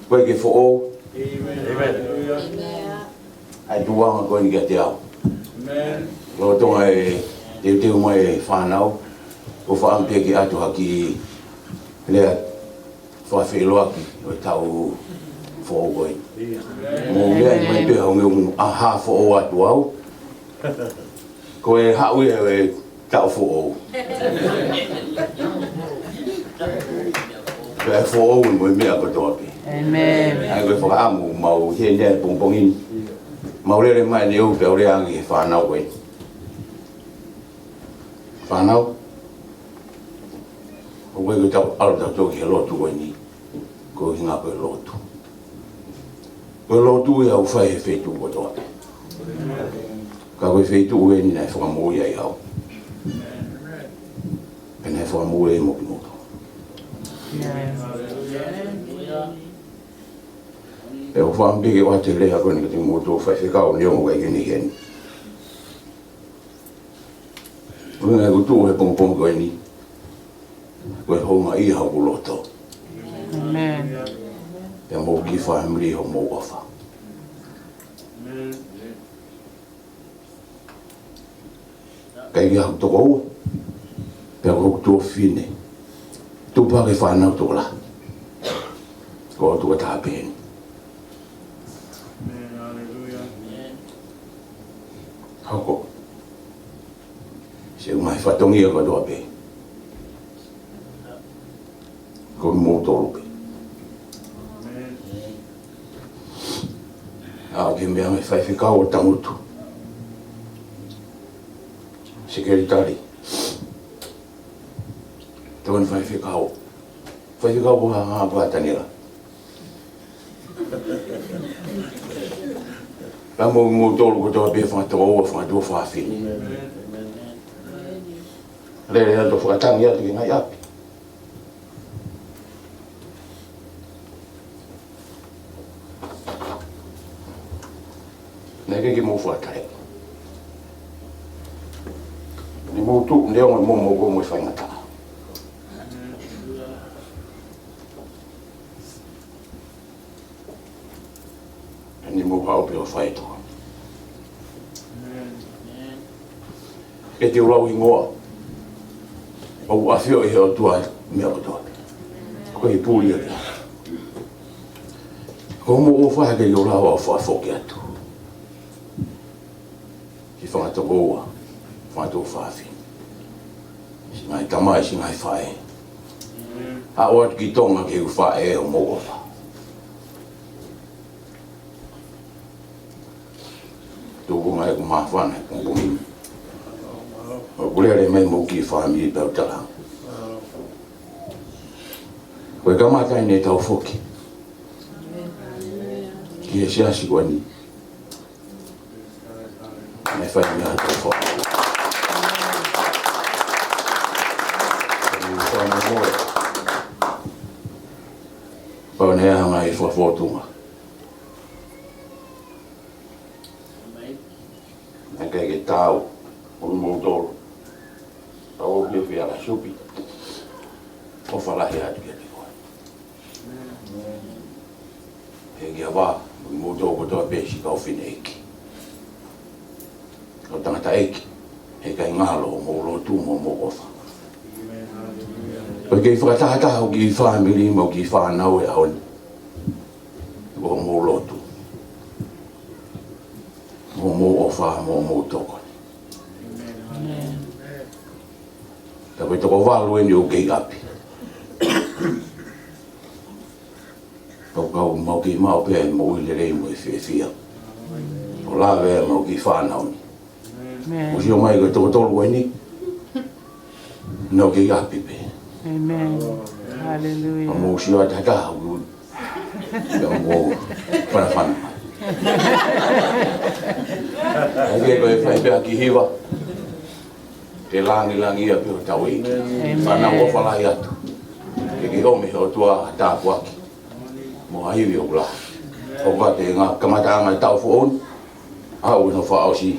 Koe ke fo'o. Amen. Ai tuanga koe ni ka te au. Amen. Lo tonga e te mai Fanau. O whaampe ki atu haki lea whawhiloa ki o tau fo'o koe. Mo mea i mai peha o ngeungu a ha fo'o atu au. Koe hau e tau fo'o. Koe fo'o mo mea kotoa pe. Amen. Ai koe whakaamu mau hie nea pongpongini. Mau lere mai ni upe au reangi Fanau koe. Fanau. O koe koe tau alo tau toki he lotu koe ni. Koe hinga koe lotu. Koe lotu e au whai he whetu kotoa pe. Ka koe whetu ue ni nai whakamui ai au. Pena e whakamui e moki moto. E o whaambike o te lea koe ni ka te moto whai whekao ni ongo kai kini heni. Runga e kutu he pongpong koe ni. Koe honga i hau ku loto. Amen. Pe mou ki whaamiri ho mou ofa. Kai ki hau toko ua. Pe hau tō whine. Tupa ke whanau tō la. Ko atu ka tāpeni. Hako. Se umai whatongi a katoa pe. Ko mou tōru pe. A ke mea me whai whikau o tangutu. Sekeritari. Tōni whai whikau. Whai whikau po ha pātanira. Ka mou tōru katoa pe whātoa whātua whāwhini. Rere ando whakatangi atu ki ngai api. Neke ki mou whakatai. Ni mou tu, ni onga mou mou mou whaingata. Ni mou hau pe o whaitoa. E te urau ingoa. O uafio e heo tua mea kotoa. Ko i pūri ake. Ko mo o whaha ke i urau au whaafoke atu. Ki whangatoko ua, whangatoko whaafi. Singai tamai, singai whae. A o atu ki tonga ke u whae o mo ofa. Tōku mai ku mawhana e pongpongini. O kulere mai mou ki whaami i pēu tala. Koe kamatai nei tau whoki. Ki he siasi koe ni. Nei whai mea tau whoki. Koe whaama moe. Pau nei hanga i whawhotunga. Nei kai ke tau. O mou tolu. Tau o whia la supi. O whalahi atu ke te koe. E kia wā, mou tōko toa pēsi kau whine eki. O tangata eki, he kai ngalo o mou lotu mo mou ofa. Koe kei whakatahataha o ki whaamiri mo ki whanau e aoni. O mou lotu. Mo mou ofa, mo mou toko. Ta koe toko walu e ni o kei api. Kau mau ki mau pēr mo i le rei mo i whia. O lawe e mau ki whanau ni. O si o mai koe toko tolu e ni. No kei api pē. Amen. Hallelujah. O mo si o atataha u. Ia mo whana. Ake koe whai pēr ki Hiva. Te langi ia pio tau i. Fanau o whalahi atu. Ke ki homi o tua tāpu aki. Mo hivi o la. O wate ngā kamataanga i tau whoon. Au no whaau si.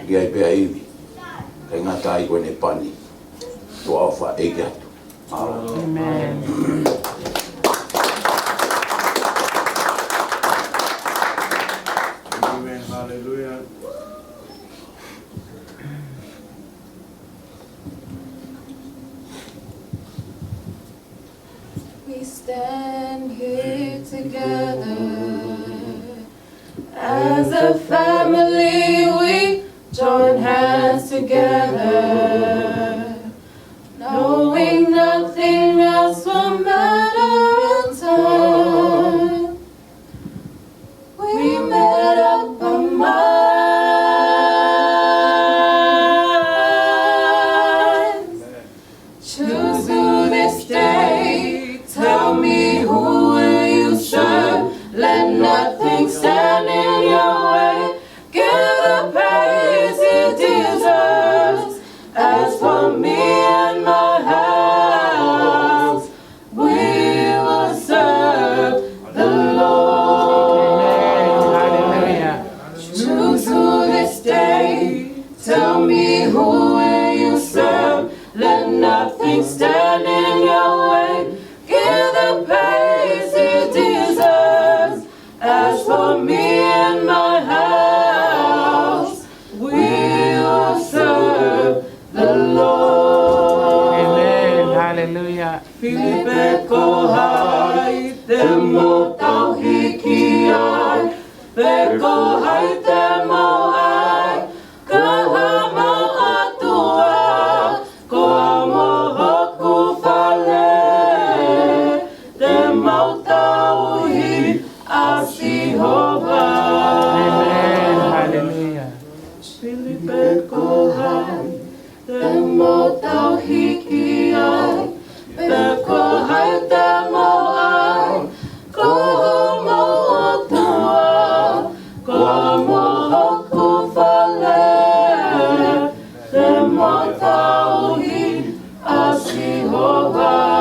Ki ai pēr hivi. Kei ngā tai koe ne pani. Tua o wha eke atu. Amen. stand here together. As a family, we join hands together, knowing nothing else will matter in time. We made up our minds. Choose who this day. Tell me who will you serve. Let nothing stand in your way. Give the praise he deserves. As for me and my house, we will serve the Lord. Hallelujah. Choose who this day. Tell me who will you serve. Let nothing stand in your way. Give the praise he deserves. As for me and my house, we will serve the Lord. Amen. Hallelujah. Filipe kohai te mo tau hiki ai, pe kohai te mo ai, kaha mau atua, koa mo hoku fale, te mau tau hi a Jehovah. Amen. Hallelujah. Filipe kohai te mo tau hiki ai, pe kohai te mo ai, koa mo atua, koa mo hoku fale, te mo tau hi a Jehovah.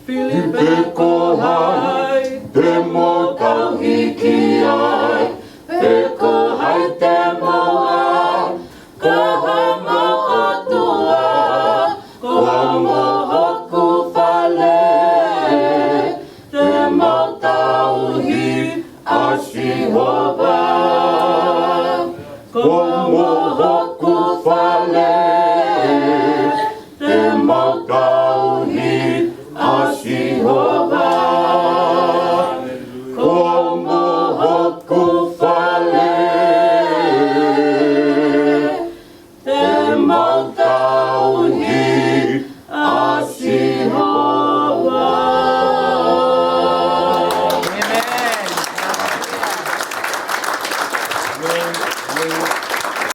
Filipe kohai te mo tau hiki ai, pe kohai te mo ai, kaha mau atua, koa mo hoku fale, te mo tau hi a Jehovah. Koa mo hoku fale, te mo tau hi a Jehovah. Koa mo hoku fale, te mo tau hi a Jehovah. Amen. Amen.